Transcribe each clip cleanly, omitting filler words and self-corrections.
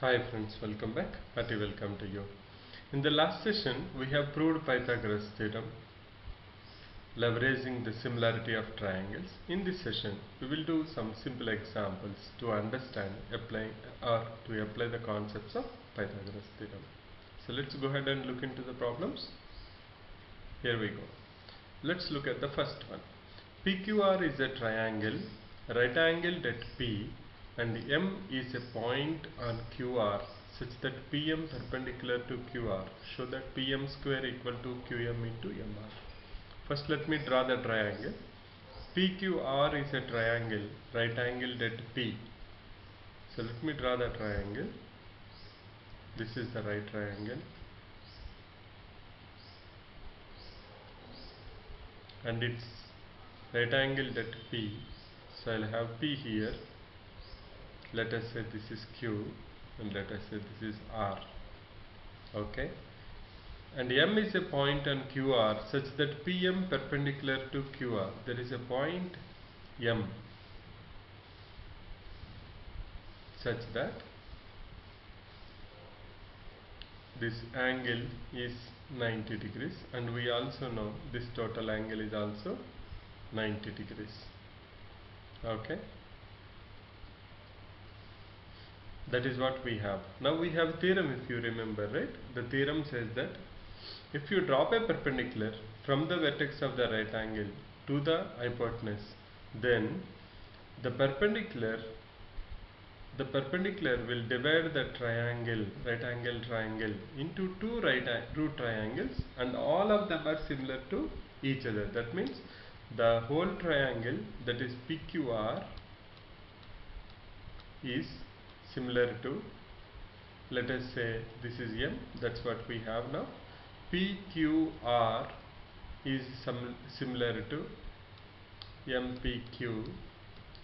Hi friends, welcome back. Hearty welcome to you. In the last session, we have proved Pythagoras theorem leveraging the similarity of triangles. In this session, we will do some simple examples to understand to apply the concepts of Pythagoras theorem. So let's go ahead and look into the problems. Here we go. Let's look at the first one. PQR is a triangle, right angled at P, and M is a point on QR such that PM perpendicular to QR. Show that PM square equal to QM into MR. First let me draw the triangle. PQR is a triangle, right angled at P. So let me draw the triangle. This is the right triangle. And it's right angled at P. So I'll have P here. Let us say this is Q and let us say this is R. Okay. And M is a point on QR such that PM perpendicular to QR. There is a point M such that this angle is 90 degrees, and we also know this total angle is also 90 degrees. Okay. That is what we have. Now we have theorem, if you remember, right? The theorem says that if you drop a perpendicular from the vertex of the right angle to the hypotenuse, then the perpendicular will divide the triangle, right angle triangle, into two triangles, and all of them are similar to each other. That means the whole triangle, that is PQR, is similar to, let us say this is M, that's what we have now. PQR is similar to MPQ,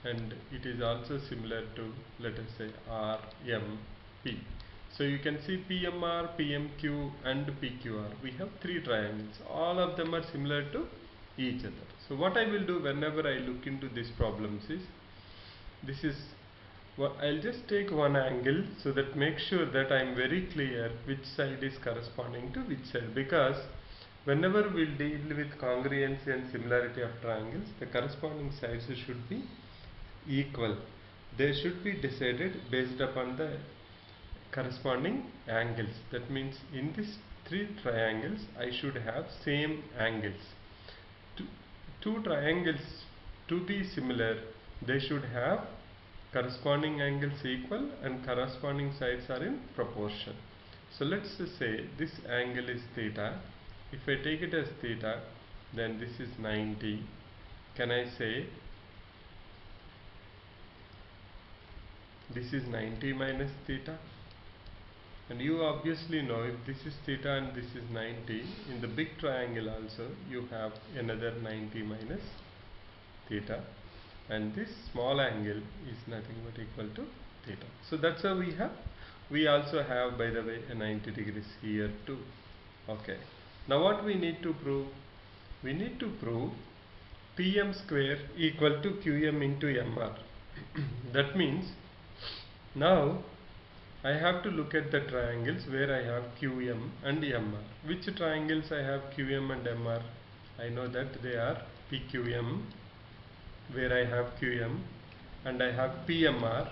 and it is also similar to, let us say, RMP. So you can see PMR, PMQ and PQR. We have three triangles. All of them are similar to each other. So what I will do whenever I look into these problems is, I'll just take one angle so that make sure that I am very clear which side is corresponding to which side, because whenever we'll deal with congruency and similarity of triangles, the corresponding sides should be equal. They should be decided based upon the corresponding angles. That means in these three triangles I should have same angles. Two triangles to be similar, they should have corresponding angles equal and corresponding sides are in proportion. So let's say this angle is theta. If I take it as theta, then this is 90. Can I say this is 90 minus theta? And you obviously know, if this is theta and this is 90, in the big triangle also you have another 90 minus theta, and this small angle is nothing but equal to theta. So that's how we also have, by the way, a 90 degrees here too. Okay. Now what we need to prove? We need to prove PM square equal to QM into MR. That means now I have to look at the triangles where I have QM and MR. Which triangles I have QM and MR? I know that they are PQM, where I have QM, and I have PMR,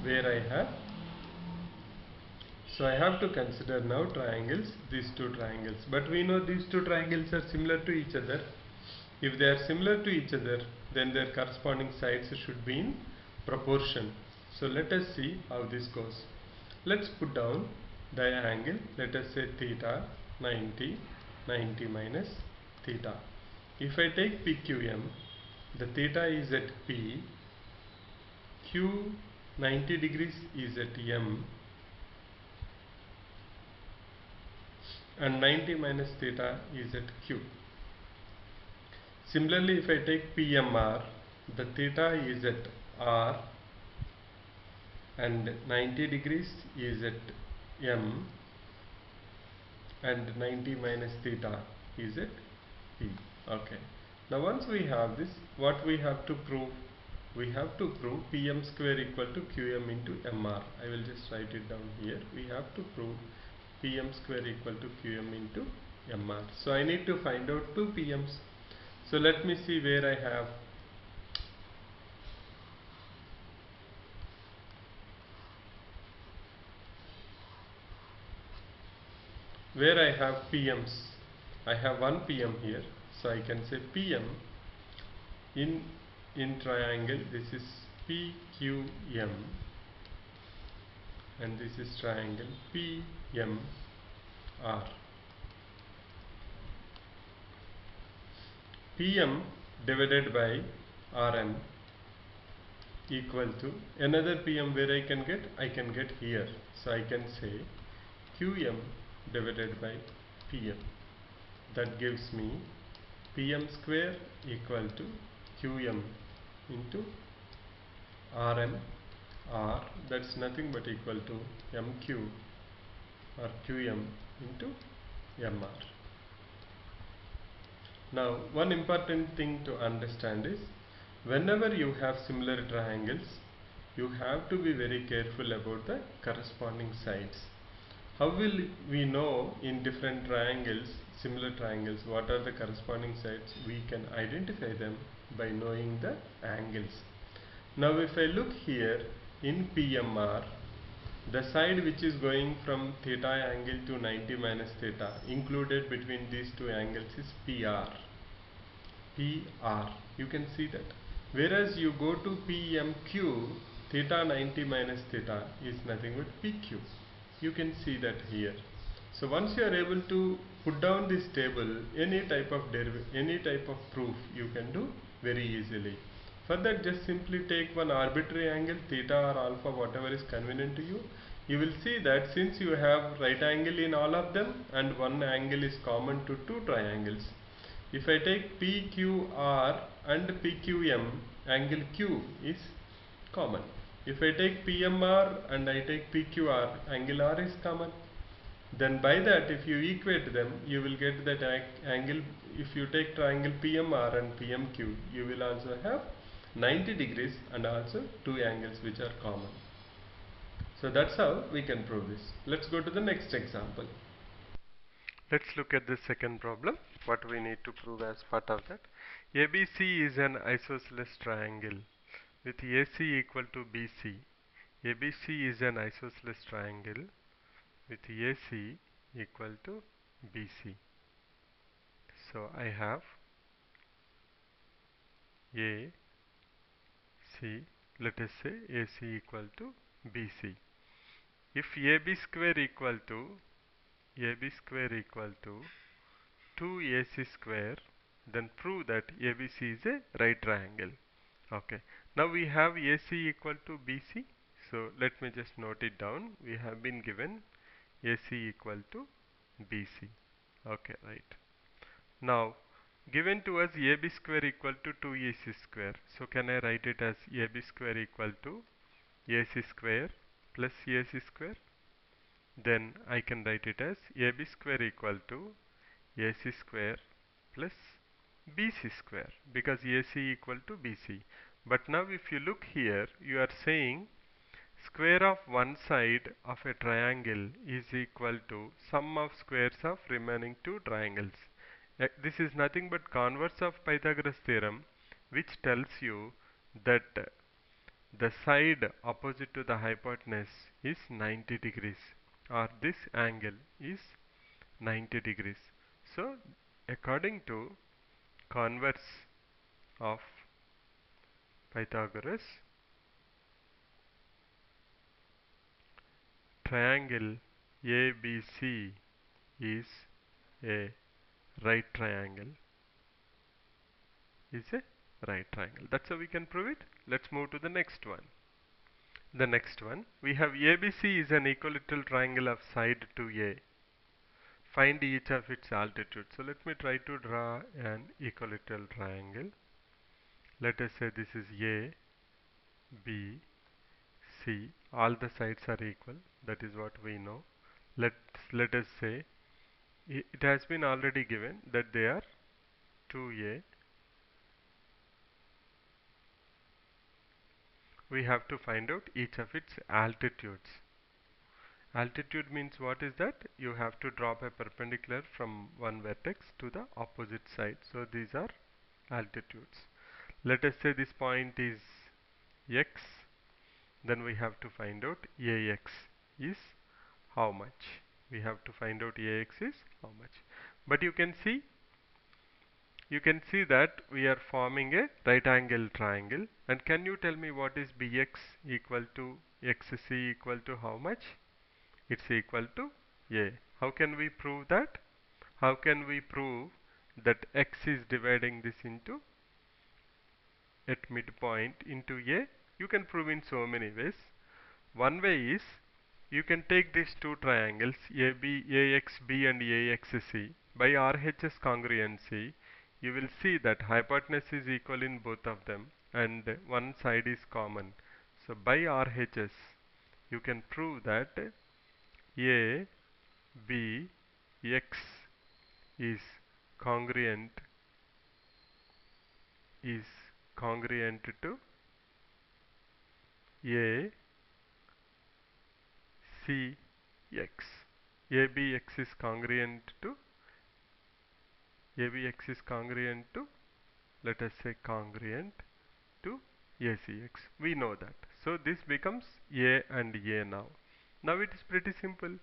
where I have. So I have to consider now triangles, these two triangles. But we know these two triangles are similar to each other. If they are similar to each other, then their corresponding sides should be in proportion. So let us see how this goes. Let's put down the angle. Let us say theta 90, 90 minus theta. If I take PQM, the theta is at P, Q 90 degrees is at M, and 90 minus theta is at Q. Similarly, if I take PMR, the theta is at R, and 90 degrees is at M, and 90 minus theta is at P. Okay. Now once we have this, what we have to prove? we have to prove Pm square equal to Qm into Mr. I will just write it down here. We have to prove Pm square equal to Qm into Mr. So I need to find out two Pms. So let me see where I have. Where I have PMs. I have one PM here. So I can say PM in triangle. This is PQM and this is triangle PMR. PM divided by Rm equal to another PM where I can get here. So I can say Qm divided by PM. That gives me Pm square equal to Qm into Rm R, that's nothing but equal to Mq or Qm into Mr. Now one important thing to understand is whenever you have similar triangles, you have to be very careful about the corresponding sides. How will we know in different triangles, similar triangles, what are the corresponding sides? We can identify them by knowing the angles. Now if I look here in PMR, the side which is going from theta angle to 90 minus theta included between these two angles is PR. PR. You can see that. Whereas you go to PMQ, theta 90 minus theta is nothing but PQ. You can see that here. So once you are able to put down this table, any type of proof you can do very easily. For that, just simply take one arbitrary angle, theta or alpha, whatever is convenient to you. You will see that since you have right angle in all of them and one angle is common to two triangles, if I take PQR and PQM, angle Q is common. If I take PMR and I take PQR, angle R is common. Then by that, if you equate them, you will get that angle. If you take triangle PMR and PMQ, you will also have 90 degrees and also two angles which are common. So that's how we can prove this. Let's go to the next example. Let's look at the second problem. What we need to prove as part of that. ABC is an isosceles triangle with AC equal to BC. ABC is an isosceles triangle with AC equal to BC. So I have AC, let us say AC equal to BC. If AB square equal to 2AC square, then prove that ABC is a right triangle. Okay. Now we have AC equal to BC. So let me just note it down. We have been given AC equal to BC. Okay, right. Now given to us AB square equal to 2AC square. So can I write it as AB square equal to AC square plus AC square? Then I can write it as AB square equal to AC square plus BC square, because AC equal to BC. But now if you look here, you are saying square of one side of a triangle is equal to sum of squares of remaining two triangles. This is nothing but converse of Pythagoras theorem, which tells you that the side opposite to the hypotenuse is 90 degrees, or this angle is 90 degrees. So according to converse of Pythagoras, triangle ABC is a right triangle. Is a right triangle. That's how we can prove it. Let's move to the next one. The next one, we have ABC is an equilateral triangle of side 2A. Find each of its altitude. So let me try to draw an equilateral triangle. Let us say this is A, B, C. All the sides are equal. That is what we know. Let us say it has been already given that they are 2A, we have to find out each of its altitudes. Altitude means what is that? You have to drop a perpendicular from one vertex to the opposite side. So these are altitudes. Let us say this point is x, then we have to find out ax is how much. We have to find out ax is how much. But you can see that we are forming a right angle triangle. And can you tell me what is bx equal to xc equal to how much? It's equal to a. How can we prove that? How can we prove that x is dividing this into at midpoint into a? You can prove in so many ways. One way is you can take these two triangles AB, AXB and AXC by RHS congruency. You will see that hypotenuse is equal in both of them and one side is common. So by RHS you can prove that A, B, X is congruent is congruent to A, C, X. ABX is congruent to ABX is congruent to, let us say congruent to ACX. We know that. So this becomes A and A now. Now it is pretty simple.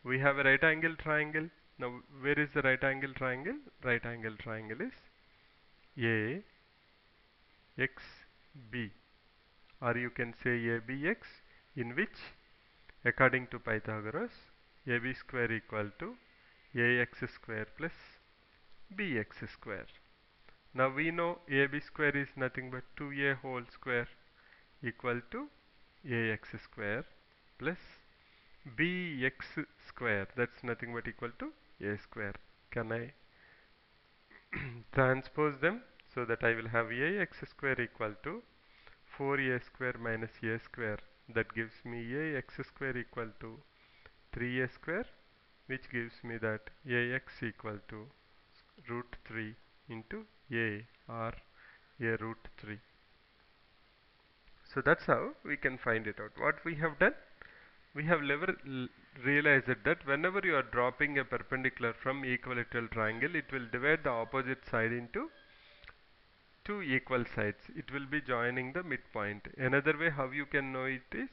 We have a right angle triangle. Now where is the right angle triangle? Right angle triangle is A, X, B. Or you can say ABX, in which according to Pythagoras AB square equal to AX square plus BX square. Now we know AB square is nothing but 2A whole square equal to AX square plus BX square, that's nothing but equal to A square. Can I transpose them so that I will have AX square equal to 4A square minus A square, that gives me AX square equal to 3A square, which gives me that AX equal to root 3 into A, or A root 3. So that's how we can find it out. What we have done, we have realized that whenever you are dropping a perpendicular from equilateral triangle, it will divide the opposite side into two equal sides. It will be joining the midpoint. Another way how you can know it is,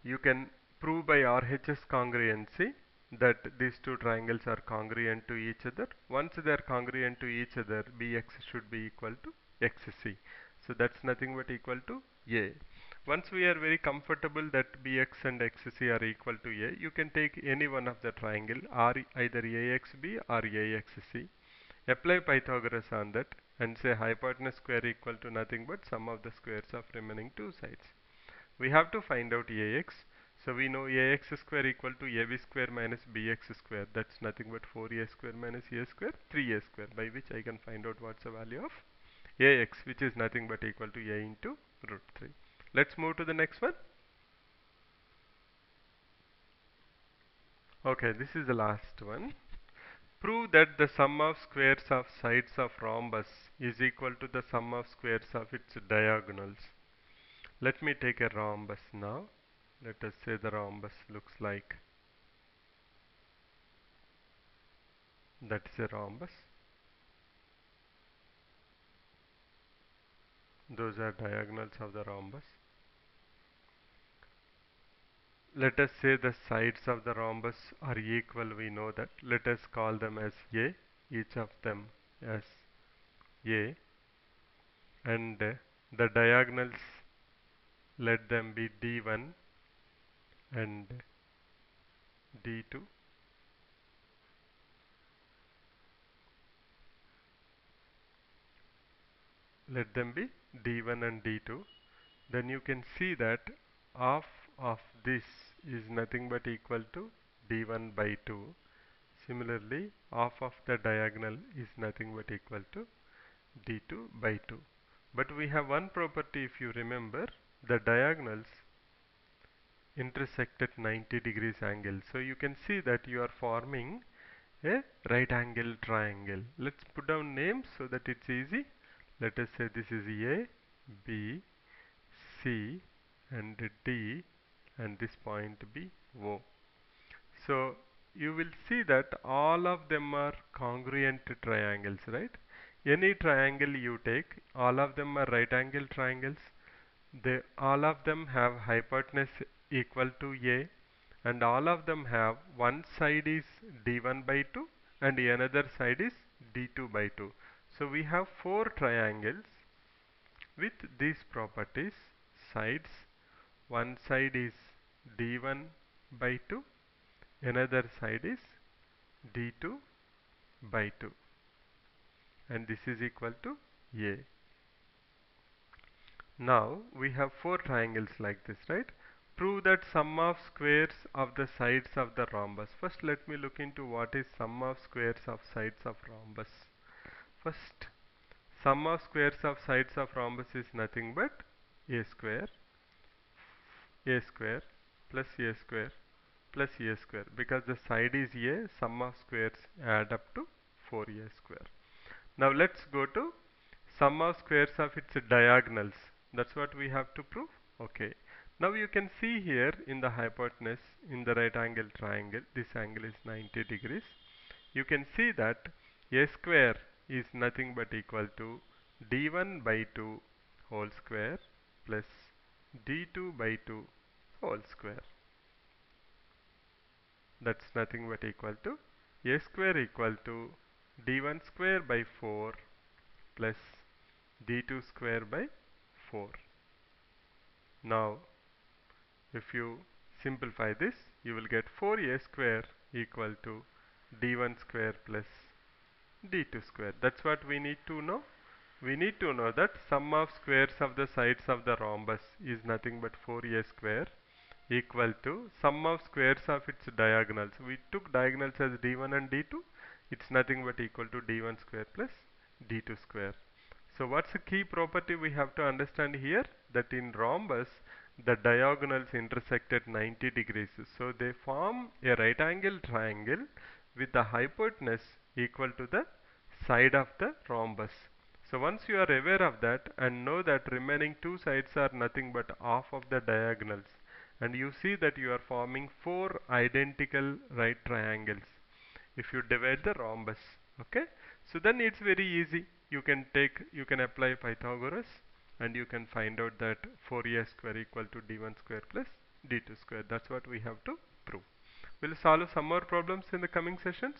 you can prove by RHS congruency that these two triangles are congruent to each other. Once they are congruent to each other, BX should be equal to XC. So that's nothing but equal to A. Once we are very comfortable that BX and XC are equal to A, you can take any one of the triangle, or either AXB or AXC. Apply Pythagoras on that and say hypotenuse square equal to nothing but sum of the squares of remaining two sides. We have to find out AX. So we know AX square equal to AB square minus BX square. That's nothing but 4A square minus A square, 3A square, by which I can find out what's the value of AX, which is nothing but equal to A into root 3. Let's move to the next one. Okay, this is the last one. Prove that the sum of squares of sides of rhombus is equal to the sum of squares of its diagonals. Let me take a rhombus now. Let us say the rhombus looks like, that's a rhombus. Those are diagonals of the rhombus. Let us say the sides of the rhombus are equal, we know that. Let us call them as A, each of them as A, and the diagonals, let them be D1 and D2. Let them be D1 and D2. Then you can see that half of this is nothing but equal to D1 by 2. Similarly, half of the diagonal is nothing but equal to D2 by 2. But we have one property, if you remember, the diagonals intersect at 90 degrees angle. So you can see that you are forming a right angle triangle. Let's put down names so that it's easy. Let us say this is A, B, C, and D, and this point B, O. So you will see that all of them are congruent triangles, right? Any triangle you take, all of them are right angle triangles. They all of them have hypotenuse equal to A, and all of them have one side is d1 by 2 and another side is d2 by 2. So we have four triangles with these properties. Sides, one side is d1 by 2, another side is d2 by 2, and this is equal to A. Now we have four triangles like this, right? Prove that sum of squares of the sides of the rhombus. First let me look into what is sum of squares of sides of rhombus. First, sum of squares of sides of rhombus is nothing but a square plus a square plus a square, because the side is a, sum of squares add up to 4a square. Now let's go to sum of squares of its diagonals. That's what we have to prove. Okay. Now you can see here in the hypotenuse in the right angle triangle, this angle is 90 degrees. You can see that a square is nothing but equal to d1 by 2 whole square plus d2 by 2 whole square. That's nothing but equal to a square equal to d1 square by 4 plus d2 square by 4. Now if you simplify this, you will get 4a square equal to d1 square plus d2 square. That's what we need to know. We need to know that sum of squares of the sides of the rhombus is nothing but 4a square equal to sum of squares of its diagonals. We took diagonals as d1 and d2. It's nothing but equal to d1 square plus d2 square. So what's the key property we have to understand here? That in rhombus, the diagonals intersect at 90 degrees. So they form a right angle triangle with the hypotenuse equal to the side of the rhombus. So once you are aware of that and know that remaining two sides are nothing but half of the diagonals, and you see that you are forming four identical right triangles if you divide the rhombus. Okay, so then it's very easy. You can apply Pythagoras and you can find out that 4a square equal to d1 square plus d2 square. That's what we have to prove. We'll solve some more problems in the coming sessions.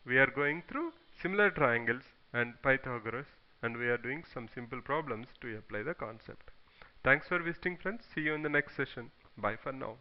We are going through similar triangles and Pythagoras, and we are doing some simple problems to apply the concept. Thanks for visiting, friends. See you in the next session. Bye for now.